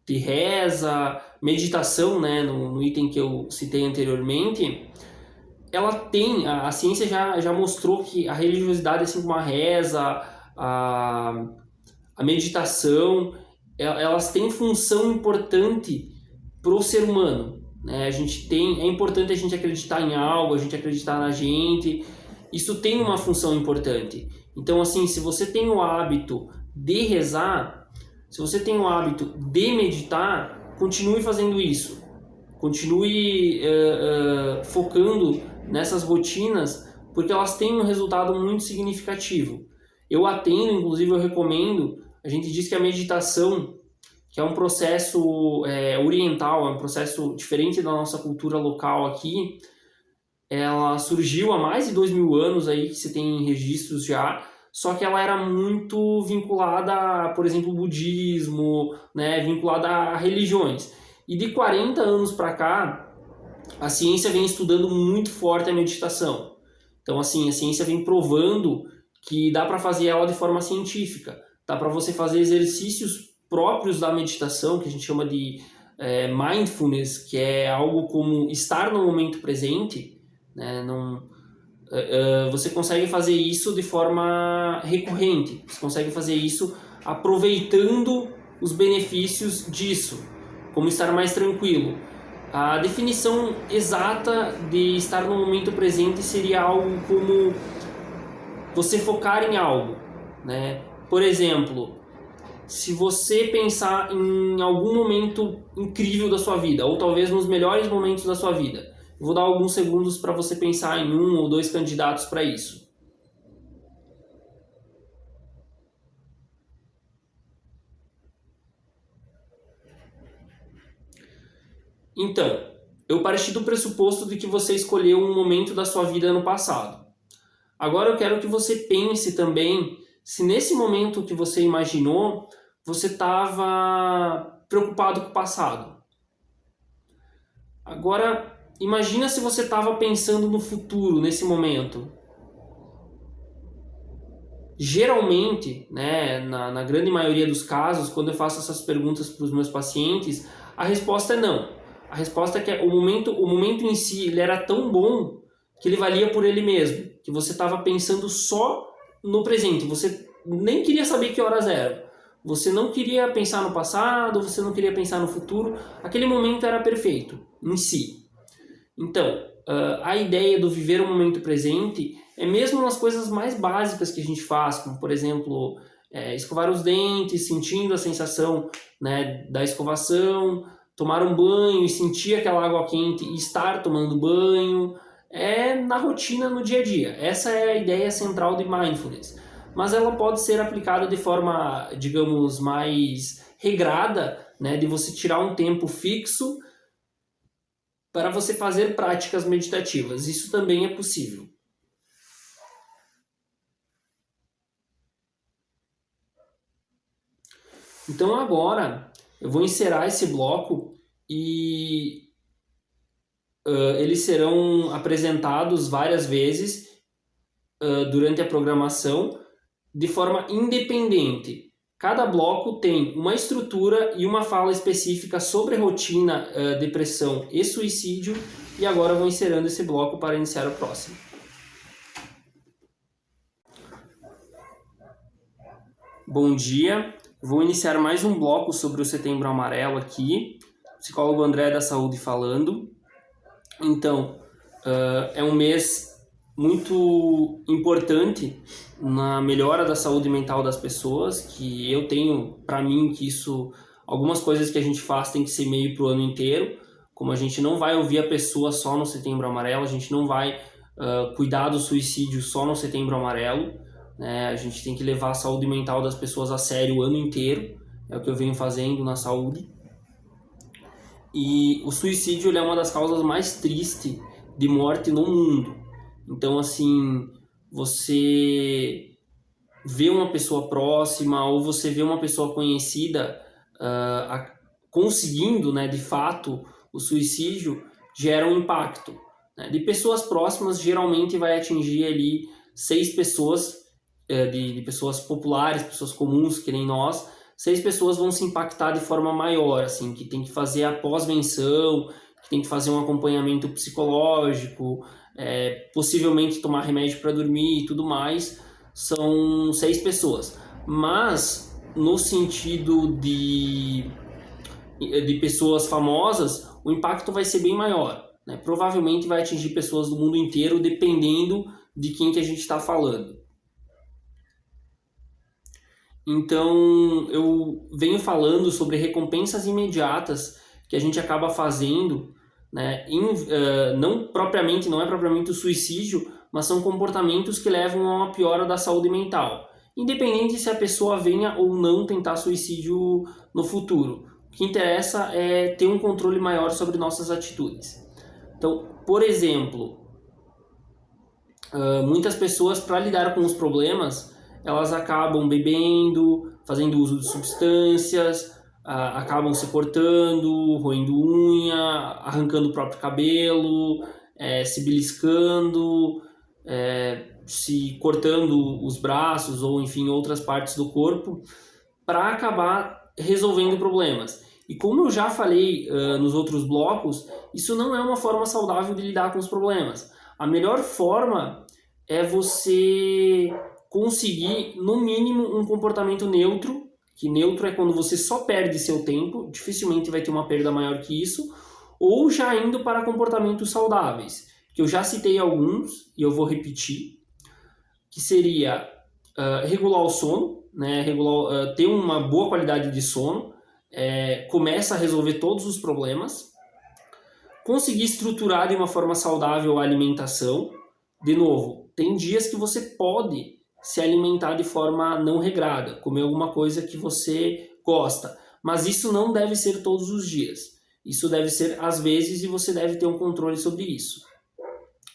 Speaker 2: reza, meditação, né, no item que eu citei anteriormente, ela tem, a ciência já mostrou que a religiosidade, assim como a reza, a meditação, elas têm função importante para o ser humano, né? É importante a gente acreditar em algo, a gente acreditar na gente, isso tem uma função importante. Então, assim, se você tem o hábito de rezar, se você tem o hábito de meditar, continue fazendo isso. Continue focando nessas rotinas, porque elas têm um resultado muito significativo. Eu atendo, inclusive eu recomendo, a gente diz que a meditação, que é um processo oriental, é um processo diferente da nossa cultura local aqui, ela surgiu há mais de 2000 anos aí, que se tem registros já, só que ela era muito vinculada, por exemplo, ao budismo, né, vinculada a religiões. E de 40 anos para cá, a ciência vem estudando muito forte a meditação. Então, assim, a ciência vem provando que dá para fazer ela de forma científica. Dá para você fazer exercícios próprios da meditação, que a gente chama de mindfulness, que é algo como estar no momento presente, né? Você consegue fazer isso de forma recorrente, você consegue fazer isso aproveitando os benefícios disso, como estar mais tranquilo. A definição exata de estar no momento presente seria algo como você focar em algo, né? Por exemplo, se você pensar em algum momento incrível da sua vida, ou talvez nos melhores momentos da sua vida, eu vou dar alguns segundos para você pensar em 1 ou 2 candidatos para isso. Então, eu parti do pressuposto de que você escolheu um momento da sua vida no passado. Agora eu quero que você pense também se nesse momento que você imaginou, você estava preocupado com o passado. Agora, imagina se você estava pensando no futuro nesse momento. Geralmente, né, na grande maioria dos casos, quando eu faço essas perguntas para os meus pacientes, a resposta é não. A resposta é que o momento em si ele era tão bom que ele valia por ele mesmo, que você estava pensando só no presente, você nem queria saber que horas eram, você não queria pensar no passado, você não queria pensar no futuro, aquele momento era perfeito em si. Então, a ideia do viver o momento presente é mesmo nas coisas mais básicas que a gente faz, como por exemplo, escovar os dentes, sentindo a sensação, né, da escovação, tomar um banho e sentir aquela água quente e estar tomando banho, na rotina, no dia a dia. Essa é a ideia central de mindfulness. Mas ela pode ser aplicada de forma, digamos, mais regrada, né, de você tirar um tempo fixo para você fazer práticas meditativas. Isso também é possível. Então agora eu vou encerrar esse bloco e eles serão apresentados várias vezes durante a programação de forma independente. Cada bloco tem uma estrutura e uma fala específica sobre rotina, depressão e suicídio. E agora eu vou encerrando esse bloco para iniciar o próximo. Bom dia, vou iniciar mais um bloco sobre o Setembro Amarelo aqui. Psicólogo André da Saúde falando. Então, é um mês muito importante na melhora da saúde mental das pessoas, que eu tenho para mim que isso, algumas coisas que a gente faz tem que ser meio pro ano inteiro, como a gente não vai ouvir a pessoa só no Setembro Amarelo, a gente não vai cuidar do suicídio só no Setembro Amarelo, né? A gente tem que levar a saúde mental das pessoas a sério o ano inteiro, é o que eu venho fazendo na saúde. E o suicídio ele é uma das causas mais tristes de morte no mundo. Então, assim, você vê uma pessoa próxima ou você vê uma pessoa conhecida conseguindo, né, de fato, o suicídio, gera um impacto. Né? De pessoas próximas, geralmente vai atingir ali 6 pessoas, de pessoas populares, pessoas comuns, que nem nós, 6 pessoas vão se impactar de forma maior, assim, que tem que fazer a pós-venção, que tem que fazer um acompanhamento psicológico, possivelmente tomar remédio para dormir e tudo mais. São 6 pessoas. Mas, no sentido de pessoas famosas, o impacto vai ser bem maior. Né? Provavelmente vai atingir pessoas do mundo inteiro, dependendo de quem que a gente está falando. Então, eu venho falando sobre recompensas imediatas que a gente acaba fazendo, né? Não é propriamente o suicídio, mas são comportamentos que levam a uma piora da saúde mental, independente se a pessoa venha ou não tentar suicídio no futuro. O que interessa é ter um controle maior sobre nossas atitudes. Então, por exemplo, muitas pessoas, para lidar com os problemas, elas acabam bebendo, fazendo uso de substâncias, acabam se cortando, roendo unha, arrancando o próprio cabelo, se beliscando, se cortando os braços ou, enfim, outras partes do corpo, para acabar resolvendo problemas. E como eu já falei nos outros blocos, isso não é uma forma saudável de lidar com os problemas. A melhor forma é você conseguir, no mínimo, um comportamento neutro, que neutro é quando você só perde seu tempo, dificilmente vai ter uma perda maior que isso, ou já indo para comportamentos saudáveis, que eu já citei alguns, e eu vou repetir, que seria regular o sono, né, ter uma boa qualidade de sono, começa a resolver todos os problemas, conseguir estruturar de uma forma saudável a alimentação. De novo, tem dias que você pode se alimentar de forma não regrada, comer alguma coisa que você gosta, mas isso não deve ser todos os dias. Isso deve ser às vezes e você deve ter um controle sobre isso.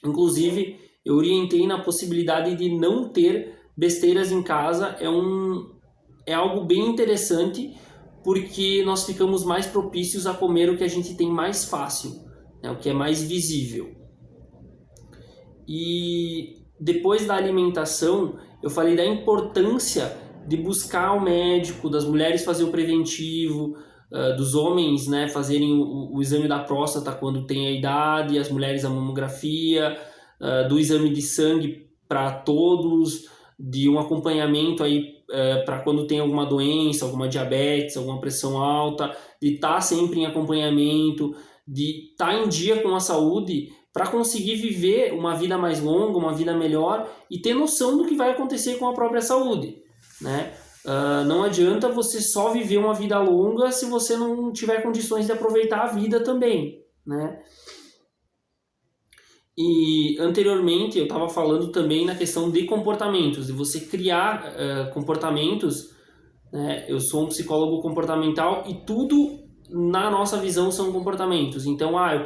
Speaker 2: Inclusive, eu orientei na possibilidade de não ter besteiras em casa, é algo bem interessante, porque nós ficamos mais propícios a comer o que a gente tem mais fácil, né, o que é mais visível. E depois da alimentação, eu falei da importância de buscar o médico, das mulheres fazer o preventivo, dos homens, né, fazerem o exame da próstata quando tem a idade, as mulheres a mamografia, do exame de sangue para todos, de um acompanhamento aí para quando tem alguma doença, alguma diabetes, alguma pressão alta, de estar sempre em acompanhamento, de estar em dia com a saúde para conseguir viver uma vida mais longa, uma vida melhor e ter noção do que vai acontecer com a própria saúde, né? Não adianta você só viver uma vida longa se você não tiver condições de aproveitar a vida também, né? E anteriormente eu estava falando também na questão de comportamentos, de você criar comportamentos, né? Eu sou um psicólogo comportamental e tudo na nossa visão são comportamentos. Então, eu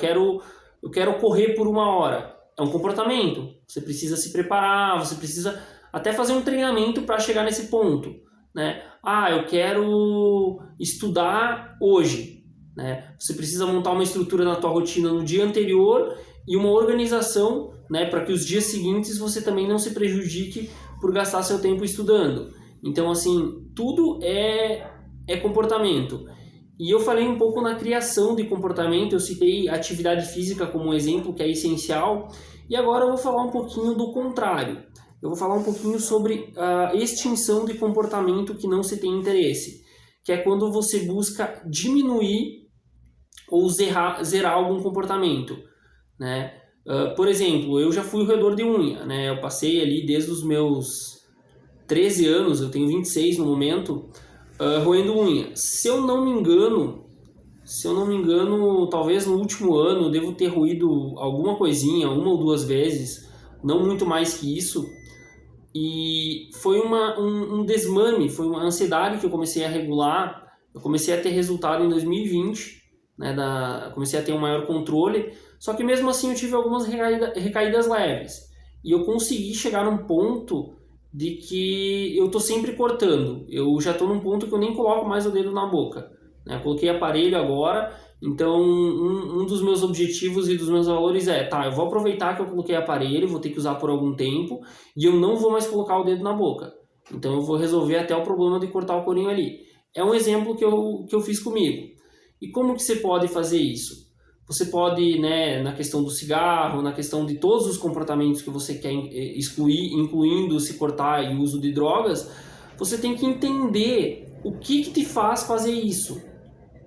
Speaker 2: quero correr por 1 hora. É um comportamento. Você precisa se preparar, você precisa até fazer um treinamento para chegar nesse ponto, né? Eu quero estudar hoje, né? Você precisa montar uma estrutura na tua rotina no dia anterior e uma organização, né, para que os dias seguintes você também não se prejudique por gastar seu tempo estudando. Então, assim, tudo é comportamento. E eu falei um pouco na criação de comportamento, eu citei atividade física como um exemplo que é essencial, e agora eu vou falar um pouquinho do contrário. Eu vou falar um pouquinho sobre a extinção de comportamento que não se tem interesse, que é quando você busca diminuir ou zerar algum comportamento, né? Por exemplo, eu já fui roedor de unha, né? Eu passei ali desde os meus 13 anos, eu tenho 26 no momento, roendo unha. Se eu não me engano, talvez no último ano eu devo ter roído alguma coisinha, 1 ou 2 vezes, não muito mais que isso. E foi um desmame, foi uma ansiedade que eu comecei a regular. Eu comecei a ter resultado em 2020, né? Comecei a ter um maior controle, só que mesmo assim eu tive algumas recaídas leves. e eu consegui chegar num ponto de que eu tô sempre cortando. Eu já tô num ponto que eu nem coloco mais o dedo na boca, né? Eu coloquei aparelho agora, então um dos meus objetivos e dos meus valores é, eu vou aproveitar que eu coloquei aparelho, vou ter que usar por algum tempo, e eu não vou mais colocar o dedo na boca. Então eu vou resolver até o problema de cortar o corinho ali. É um exemplo que eu fiz comigo. E como que você pode fazer isso? Você pode, né, na questão do cigarro, na questão de todos os comportamentos que você quer excluir, incluindo se cortar e o uso de drogas, você tem que entender o que te faz fazer isso,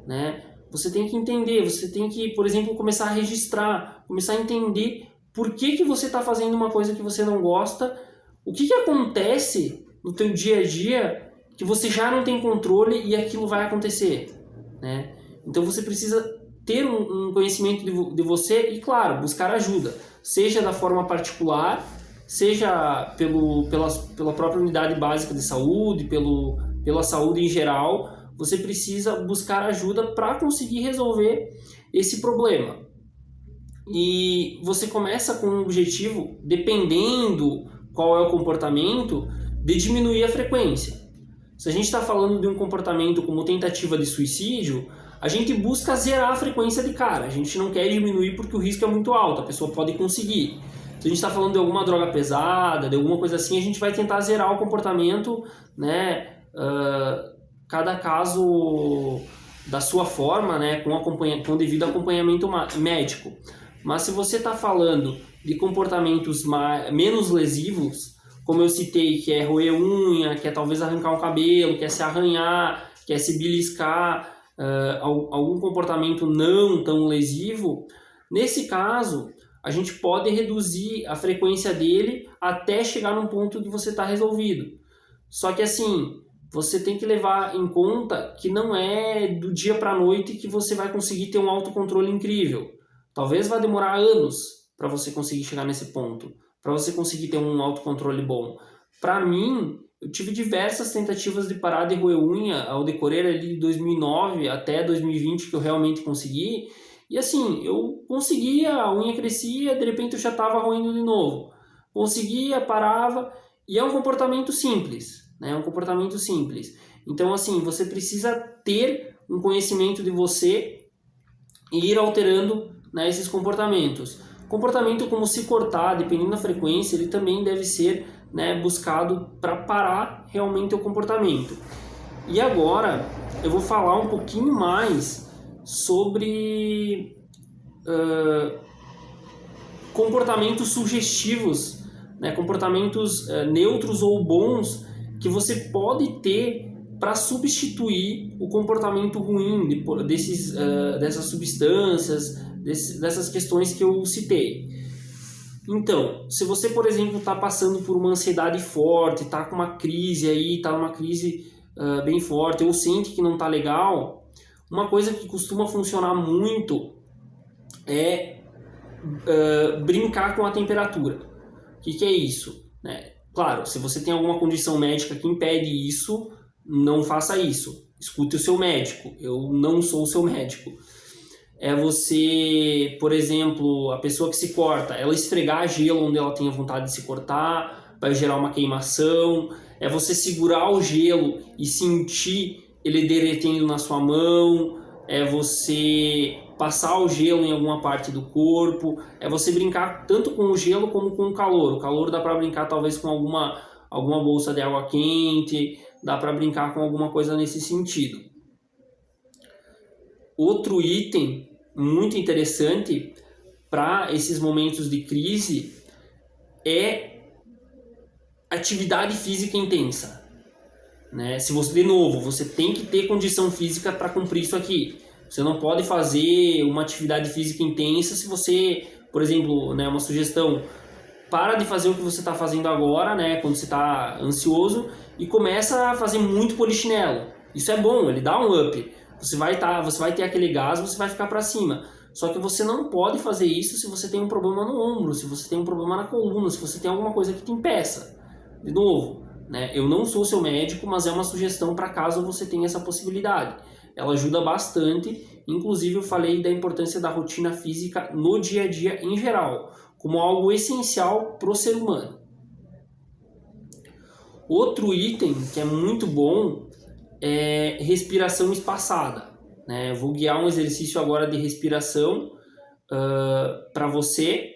Speaker 2: né? Você tem que entender, você tem que, por exemplo, começar a registrar, começar a entender por que você está fazendo uma coisa que você não gosta, o que acontece no teu dia a dia que você já não tem controle e aquilo vai acontecer, né? Então você precisa ter um conhecimento de você e, claro, buscar ajuda, seja da forma particular, seja pela própria unidade básica de saúde, pela saúde em geral. Você precisa buscar ajuda para conseguir resolver esse problema. E você começa com um objetivo, dependendo qual é o comportamento, de diminuir a frequência. Se a gente está falando de um comportamento como tentativa de suicídio, a gente busca zerar a frequência de cara. A gente não quer diminuir porque o risco é muito alto, a pessoa pode conseguir. Se a gente está falando de alguma droga pesada, de alguma coisa assim, a gente vai tentar zerar o comportamento, né? Cada caso da sua forma, né? Com devido acompanhamento médico. Mas se você está falando de comportamentos menos lesivos, como eu citei, que é roer unha, que é talvez arrancar um cabelo, que é se arranhar, que é se beliscar, algum comportamento não tão lesivo, nesse caso, a gente pode reduzir a frequência dele até chegar num ponto de você estar resolvido. Só que assim, você tem que levar em conta que não é do dia para a noite que você vai conseguir ter um autocontrole incrível. Talvez vá demorar anos para você conseguir chegar nesse ponto, para você conseguir ter um autocontrole bom. Para mim, eu tive diversas tentativas de parar de roer unha ao decorrer ali de 2009 até 2020 que eu realmente consegui. E assim, eu conseguia, a unha crescia, de repente eu já estava roendo de novo. Conseguia, parava, e é um comportamento simples, né? É um comportamento simples. Então assim, você precisa ter um conhecimento de você e ir alterando, né, esses comportamentos. Comportamento como se cortar, dependendo da frequência, ele também deve ser, né, buscado para parar realmente o comportamento. E agora eu vou falar um pouquinho mais sobre comportamentos sugestivos, né, comportamentos neutros ou bons que você pode ter para substituir o comportamento ruim dessas substâncias, dessas questões que eu citei. Então, se você, por exemplo, está passando por uma ansiedade forte, está com uma crise aí, está numa crise bem forte, ou sente que não está legal, uma coisa que costuma funcionar muito é brincar com a temperatura. O que é isso? Claro, se você tem alguma condição médica que impede isso, não faça isso. Escute o seu médico. Eu não sou o seu médico. É você, por exemplo, a pessoa que se corta, ela esfregar gelo onde ela tenha vontade de se cortar, vai gerar uma queimação. É você segurar o gelo e sentir ele derretendo na sua mão. É você passar o gelo em alguma parte do corpo. É você brincar tanto com o gelo como com o calor. O calor dá para brincar talvez com alguma bolsa de água quente, dá para brincar com alguma coisa nesse sentido. Outro item muito interessante para esses momentos de crise é atividade física intensa, né? Se você, de novo, você tem que ter condição física para cumprir isso aqui. Você não pode fazer uma atividade física intensa se você, por exemplo, né, uma sugestão, para de fazer o que você está fazendo agora, né, quando você está ansioso, e começa a fazer muito polichinelo. Isso é bom, ele dá um up. Você vai ter aquele gás, você vai ficar para cima. Só que você não pode fazer isso se você tem um problema no ombro, se você tem um problema na coluna, se você tem alguma coisa que te impeça. De novo, né, eu não sou seu médico, mas é uma sugestão para caso você tenha essa possibilidade. Ela ajuda bastante. Inclusive eu falei da importância da rotina física no dia a dia em geral. como algo essencial para o ser humano. Outro item que é muito bom é respiração espaçada, né? Eu vou guiar um exercício agora de respiração para você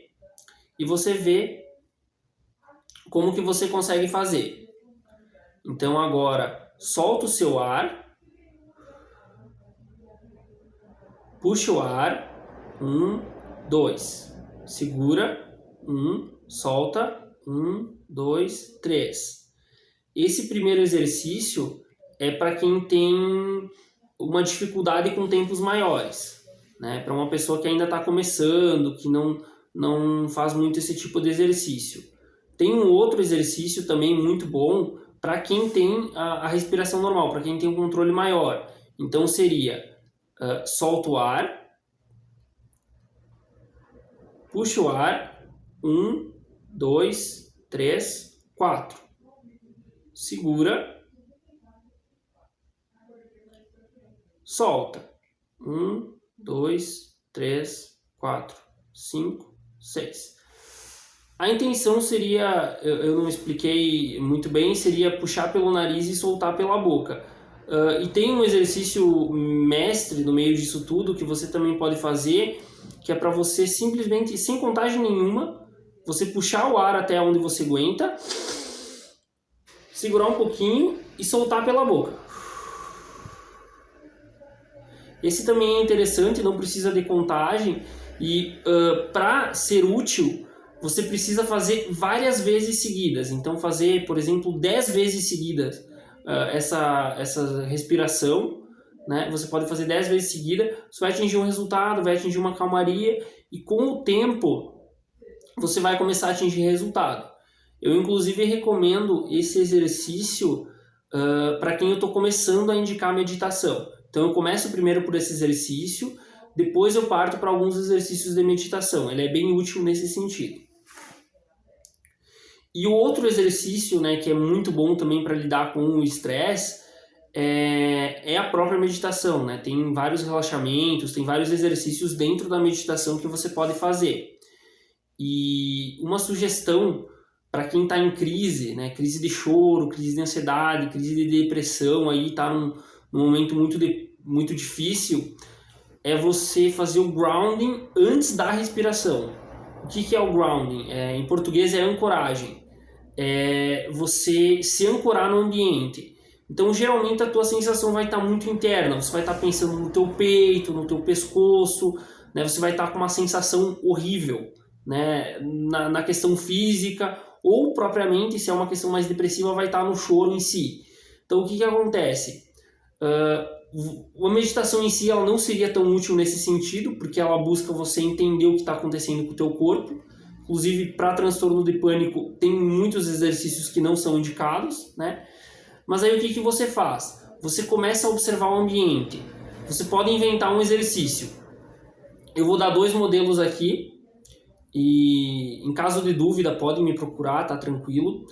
Speaker 2: e você vê como que você consegue fazer. Então agora solta o seu ar, puxa o ar, 1, 2, segura, 1, solta, 1, 2, 3. Esse primeiro exercício é para quem tem uma dificuldade com tempos maiores, né? Para uma pessoa que ainda está começando, que não faz muito esse tipo de exercício. Tem um outro exercício também muito bom para quem tem a respiração normal, para quem tem um controle maior. Então seria, solta o ar, puxa o ar, 1, 2, 3, 4. Segura, solta, 1, 2, 3, 4, 5, 6. A intenção seria, eu não expliquei muito bem, seria puxar pelo nariz e soltar pela boca. E tem um exercício mestre no meio disso tudo que você também pode fazer, que é para você simplesmente, sem contagem nenhuma, você puxar o ar até onde você aguenta, segurar um pouquinho e soltar pela boca. Esse também é interessante, não precisa de contagem e para ser útil, você precisa fazer várias vezes seguidas. Então fazer, por exemplo, 10 vezes seguidas essa respiração, né? Você pode fazer 10 vezes seguida, você vai atingir um resultado, vai atingir uma calmaria e com o tempo você vai começar a atingir resultado. Eu inclusive recomendo esse exercício para quem eu estou começando a indicar a meditação. Então eu começo primeiro por esse exercício, depois eu parto para alguns exercícios de meditação. Ele é bem útil nesse sentido. E o outro exercício, né, que é muito bom também para lidar com o estresse é a própria meditação, né? Tem vários relaxamentos, tem vários exercícios dentro da meditação que você pode fazer. E uma sugestão para quem está em crise, né, crise de choro, crise de ansiedade, crise de depressão, aí está num momento muito difícil, é você fazer o grounding antes da respiração. O que é o grounding? Em português é ancoragem. É você se ancorar no ambiente. Então, geralmente, a tua sensação vai estar muito interna. Você vai estar pensando no teu peito, no teu pescoço, né? Você vai estar com uma sensação horrível, né? Na questão física, ou propriamente, se é uma questão mais depressiva, vai estar no choro em si. Então, o que acontece? A meditação em si ela não seria tão útil nesse sentido, porque ela busca você entender o que está acontecendo com o teu corpo. Inclusive, para transtorno de pânico, tem muitos exercícios que não são indicados, né? Mas aí o que você faz? Você começa a observar o ambiente. Você pode inventar um exercício. Eu vou dar 2 modelos aqui, e em caso de dúvida, pode me procurar, tá tranquilo.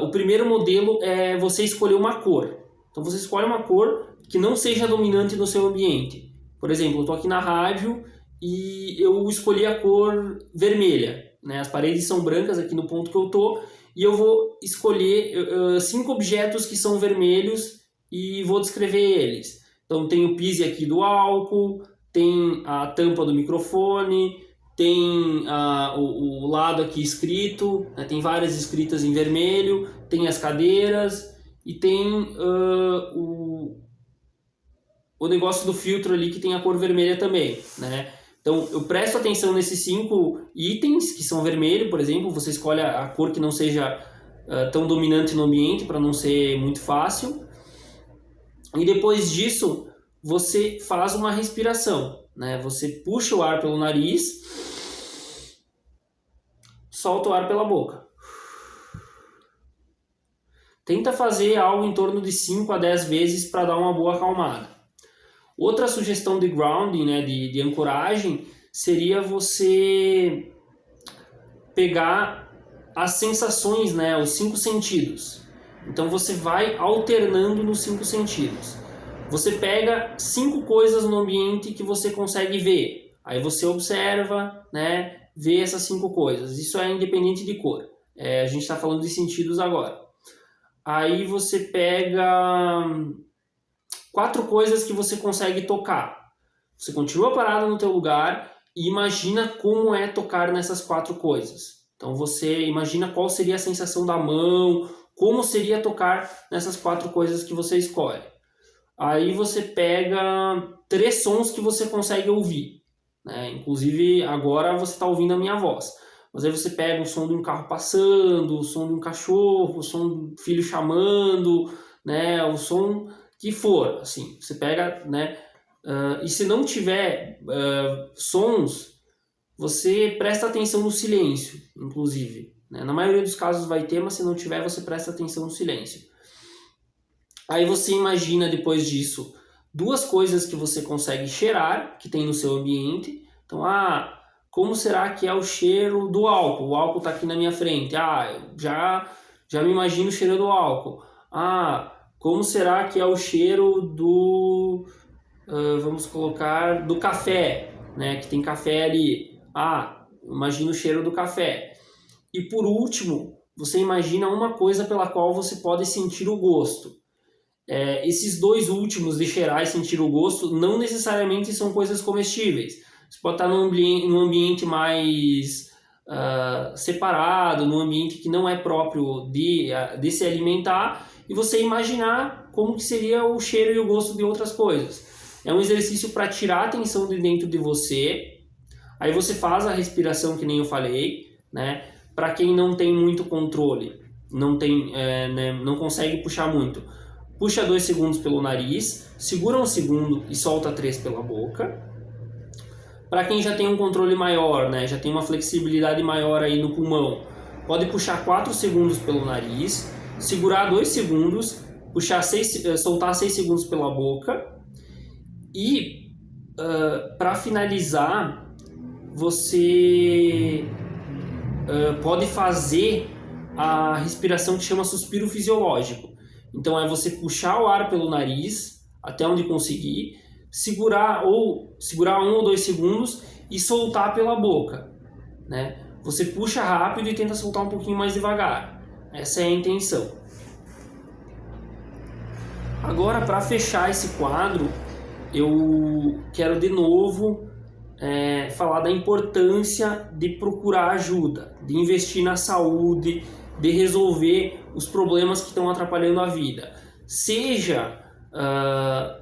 Speaker 2: O primeiro modelo é você escolher uma cor. Então você escolhe uma cor que não seja dominante no seu ambiente. Por exemplo, eu estou aqui na rádio e eu escolhi a cor vermelha, né? As paredes são brancas aqui no ponto que eu estou e eu vou escolher 5 objetos que são vermelhos e vou descrever eles. Então tem o pise aqui do álcool, tem a tampa do microfone, tem o lado aqui escrito, né? Tem várias escritas em vermelho, tem as cadeiras e tem o negócio do filtro ali que tem a cor vermelha também, né? Então eu presto atenção nesses 5 itens que são vermelho, por exemplo, você escolhe a cor que não seja tão dominante no ambiente para não ser muito fácil. E depois disso você faz uma respiração, né? Você puxa o ar pelo nariz, solta o ar pela boca. Tenta fazer algo em torno de 5 a 10 vezes para dar uma boa acalmada. Outra sugestão de grounding, né, de ancoragem, seria você pegar as sensações, né, os 5 sentidos. Então você vai alternando nos 5 sentidos. Você pega 5 coisas no ambiente que você consegue ver. Aí você observa, né, ver essas 5 coisas. Isso é independente de cor. A gente está falando de sentidos agora. Aí você pega 4 coisas que você consegue tocar. Você continua parado no teu lugar e imagina como é tocar nessas 4 coisas. Então você imagina qual seria a sensação da mão, como seria tocar nessas 4 coisas que você escolhe. Aí você pega 3 sons que você consegue ouvir, né? Inclusive agora você está ouvindo a minha voz. Mas aí você pega o som de um carro passando, o som de um cachorro, o som do filho chamando, né? O som que for, assim. Você pega, né? E se não tiver sons, você presta atenção no silêncio, inclusive, né? Na maioria dos casos vai ter, mas se não tiver, você presta atenção no silêncio. Aí você imagina depois disso 2 coisas que você consegue cheirar, que tem no seu ambiente. Então, como será que é o cheiro do álcool? O álcool está aqui na minha frente. Já me imagino cheirando o álcool. Como será que é o cheiro do... vamos colocar do café, né? Que tem café ali. Imagina o cheiro do café. E por último, você imagina uma coisa pela qual você pode sentir o gosto. Esses 2 últimos, de cheirar e sentir o gosto, não necessariamente são coisas comestíveis. Você pode estar num ambiente mais separado, num ambiente que não é próprio de se alimentar, e você imaginar como que seria o cheiro e o gosto de outras coisas. É um exercício para tirar a atenção de dentro de você. Aí você faz a respiração que nem eu falei, né? Para quem não tem muito controle, não consegue puxar muito, puxa 2 segundos pelo nariz, segura 1 segundo e solta 3 pela boca. Para quem já tem um controle maior, né? Já tem uma flexibilidade maior aí no pulmão, pode puxar 4 segundos pelo nariz, segurar 2 segundos, soltar 6 segundos pela boca. E para finalizar, você pode fazer a respiração que chama suspiro fisiológico. Então é você puxar o ar pelo nariz até onde conseguir, segurar 1 ou 2 segundos e soltar pela boca, né? Você puxa rápido e tenta soltar um pouquinho mais devagar. Essa é a intenção. Agora, para fechar esse quadro, eu quero de novo falar da importância de procurar ajuda, de investir na saúde, de resolver os problemas que estão atrapalhando a vida. Seja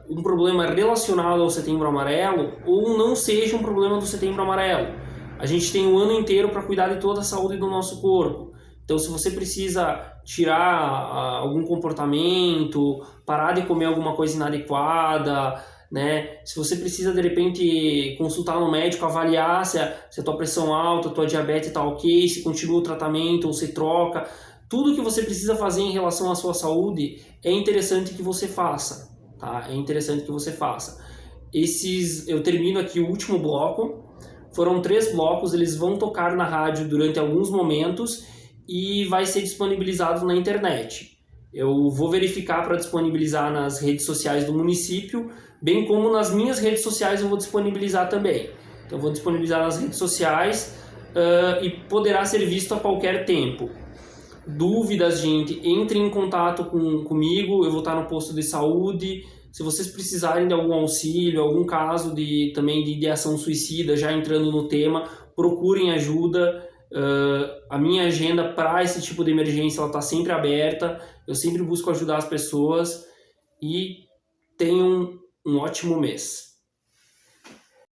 Speaker 2: um problema relacionado ao Setembro Amarelo ou não seja um problema do Setembro Amarelo. A gente tem um ano inteiro para cuidar de toda a saúde do nosso corpo. Então, se você precisa tirar algum comportamento, parar de comer alguma coisa inadequada, né? Se você precisa de repente consultar no médico, avaliar se a tua pressão alta, a tua diabetes está ok, se continua o tratamento ou se troca, tudo que você precisa fazer em relação à sua saúde é interessante que você faça, tá? É interessante que você faça. Eu termino aqui o último bloco. Foram 3 blocos, eles vão tocar na rádio durante alguns momentos e vai ser disponibilizado na internet. Eu vou verificar para disponibilizar nas redes sociais do município, bem como nas minhas redes sociais eu vou disponibilizar também. Então eu vou disponibilizar nas redes sociais e poderá ser visto a qualquer tempo. Dúvidas, gente, entrem em contato comigo, eu vou estar no posto de saúde. Se vocês precisarem de algum auxílio, algum caso também de ideação suicida, já entrando no tema, procurem ajuda. A minha agenda para esse tipo de emergência está sempre aberta. Eu sempre busco ajudar as pessoas e tenham um ótimo mês.